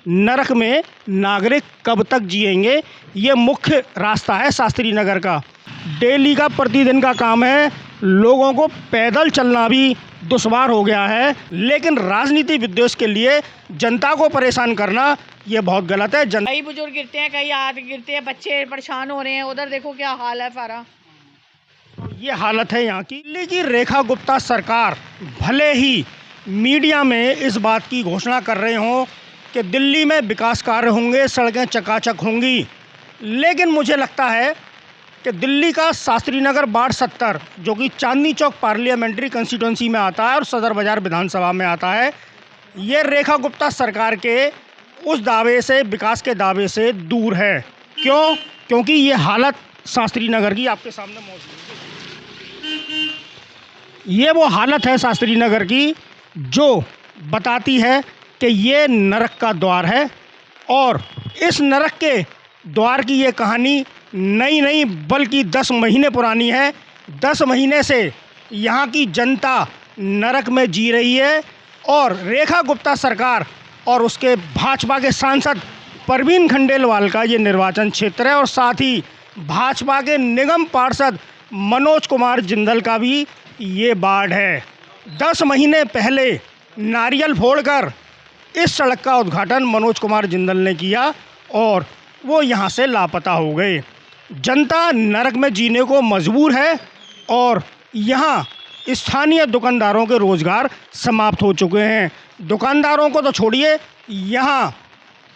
नरक में नागरिक कब तक जिएंगे। ये मुख्य रास्ता है शास्त्री नगर का। डेली का प्रतिदिन का काम है, लोगों को पैदल चलना भी दुश्वार हो गया है, लेकिन राजनीति विद्वेष के लिए जनता को परेशान करना ये बहुत गलत है। कई बुजुर्ग गिरते हैं, कई आदमी गिरते हैं, बच्चे परेशान हो रहे हैं। उधर देखो क्या हाल है सारा। ये हालत है यहाँ की। दिल्ली की रेखा गुप्ता सरकार भले ही मीडिया में इस बात की घोषणा कर रहे हों कि दिल्ली में विकास कार्य होंगे, सड़कें चकाचक होंगी, लेकिन मुझे लगता है कि दिल्ली का शास्त्री नगर वार्ड 70 जो कि चांदनी चौक पार्लियामेंट्री कंस्टिट्यूंसी में आता है और सदर बाज़ार विधानसभा में आता है, ये रेखा गुप्ता सरकार के उस दावे से, विकास के दावे से दूर है। क्यों? क्योंकि ये हालत शास्त्री नगर की आपके सामने मौजूद है। ये वो हालत है शास्त्री नगर की जो बताती है कि ये नरक का द्वार है, और इस नरक के द्वार की ये कहानी नई नहीं बल्कि 10 महीने पुरानी है। 10 महीने से यहाँ की जनता नरक में जी रही है, और रेखा गुप्ता सरकार और उसके भाजपा के सांसद परवीन खंडेलवाल का ये निर्वाचन क्षेत्र है, और साथ ही भाजपा के निगम पार्षद मनोज कुमार जिंदल का भी ये वार्ड है। 10 महीने पहले नारियल फोड़कर इस सड़क का उद्घाटन मनोज कुमार जिंदल ने किया और वो यहाँ से लापता हो गए। जनता नरक में जीने को मजबूर है, और यहाँ स्थानीय दुकानदारों के रोज़गार समाप्त हो चुके हैं। दुकानदारों को तो छोड़िए, यहाँ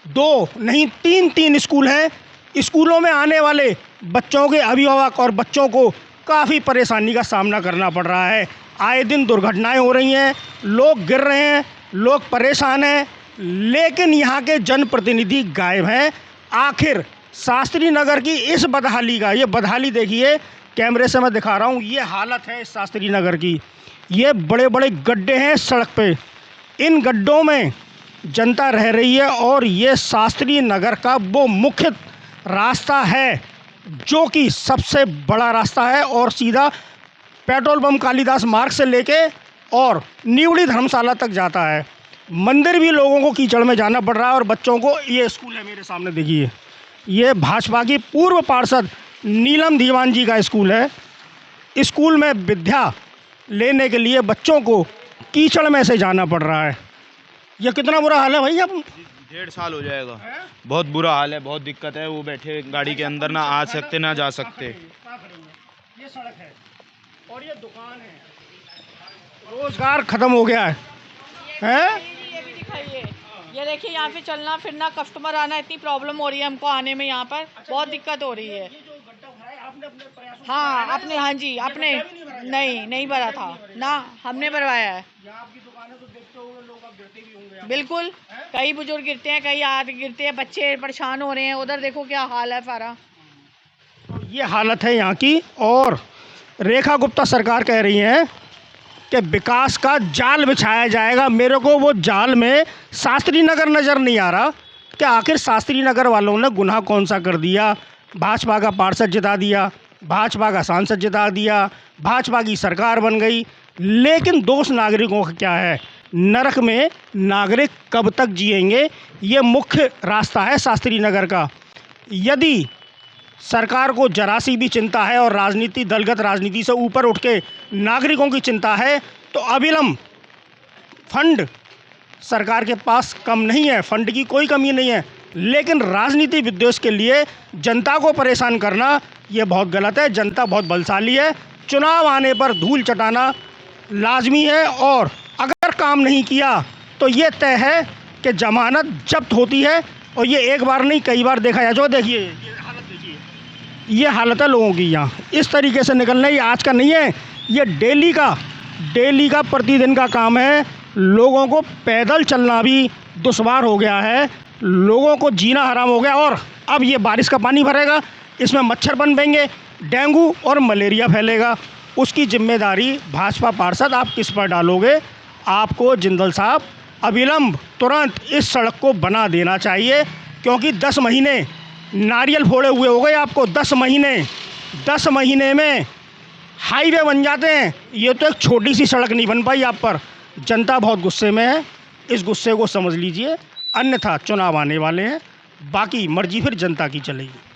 2 नहीं 3 स्कूल हैं। स्कूलों में आने वाले बच्चों के अभिभावक और बच्चों को काफ़ी परेशानी का सामना करना पड़ रहा है। आए दिन दुर्घटनाएं हो रही हैं, लोग गिर रहे हैं, लोग परेशान हैं, लेकिन यहाँ के जनप्रतिनिधि गायब हैं। आखिर शास्त्री नगर की इस बदहाली का, ये बदहाली देखिए, कैमरे से मैं दिखा रहा हूँ, ये हालत है इस शास्त्री नगर की। ये बड़े बड़े गड्ढे हैं सड़क पे, इन गड्ढों में जनता रह रही है, और ये शास्त्री नगर का वो मुख्य रास्ता है जो कि सबसे बड़ा रास्ता है, और सीधा पेट्रोल पंप कालिदास मार्ग से लेके और निवड़ी धर्मशाला तक जाता है। मंदिर भी लोगों को कीचड़ में जाना पड़ रहा है, और बच्चों को, ये स्कूल है मेरे सामने देखिए, ये भाजपा की पूर्व पार्षद नीलम दीवान जी का स्कूल है। स्कूल में विद्या लेने के लिए बच्चों को कीचड़ में से जाना पड़ रहा है। ये कितना बुरा हाल है भाई। अब 1.5 साल हो जाएगा। बहुत बुरा हाल है, बहुत दिक्कत है। वो बैठे गाड़ी के अंदर, ना आ सकते ना जा सकते। ये सड़क है और ये दुकान है, रोजगार खत्म हो गया है। ये भी दिखाइए, ये देखिए, यहाँ पे चलना फिरना, कस्टमर आना, इतनी प्रॉब्लम हो रही है हमको आने में। यहाँ पर बहुत दिक्कत हो रही है। हाँ आपने, हाँ जी आपने, नहीं भरा था ना, हमने भरवाया है। बिल्कुल, कई बुजुर्ग गिरते हैं, कई आदमी गिरते हैं, बच्चे परेशान हो रहे हैं। उधर देखो क्या हाल है सारा। ये हालत है यहाँ की, और रेखा गुप्ता सरकार कह रही है कि विकास का जाल बिछाया जाएगा। मेरे को वो जाल में शास्त्री नगर नज़र नहीं आ रहा कि आखिर शास्त्री नगर वालों ने गुनाह कौन सा कर दिया। भाजपा का पार्षद जिता दिया, भाजपा का सांसद जिता दिया, भाजपा की सरकार बन गई, लेकिन दोष नागरिकों का क्या है। नरक में नागरिक कब तक जिएंगे। ये मुख्य रास्ता है शास्त्री नगर का। यदि सरकार को जरा सी भी चिंता है और राजनीति, दलगत राजनीति से ऊपर उठ के नागरिकों की चिंता है, तो अविलंब फंड सरकार के पास कम नहीं है, फंड की कोई कमी नहीं है, लेकिन राजनीति विद्वेष के लिए जनता को परेशान करना ये बहुत गलत है। जनता बहुत बलशाली है, चुनाव आने पर धूल चटाना लाजमी है, और अगर काम नहीं किया तो ये तय है कि जमानत जब्त होती है। और ये एक बार नहीं, कई बार देखा जा चुका। देखिए ये हालत, देखिए ये हालत है लोगों की यहाँ। इस तरीके से निकलना ये आज का नहीं है, ये डेली का प्रतिदिन का काम है। लोगों को पैदल चलना भी दुश्वार हो गया है, लोगों को जीना हराम हो गया। और अब ये बारिश का पानी भरेगा, इसमें मच्छर पनपेंगे, डेंगू और मलेरिया फैलेगा। उसकी जिम्मेदारी भाजपा पार्षद आप किस पर डालोगे। आपको जिंदल साहब अविलंब तुरंत इस सड़क को बना देना चाहिए, क्योंकि 10 महीने नारियल फोड़े हुए हो गए आपको। 10 महीने में हाईवे बन जाते हैं। ये तो एक छोटी सी सड़क नहीं बन पाई आप पर। जनता बहुत गुस्से में है, इस गुस्से को समझ लीजिए अन्यथा चुनाव आने वाले हैं, बाकी मर्जी फिर जनता की चलेगी।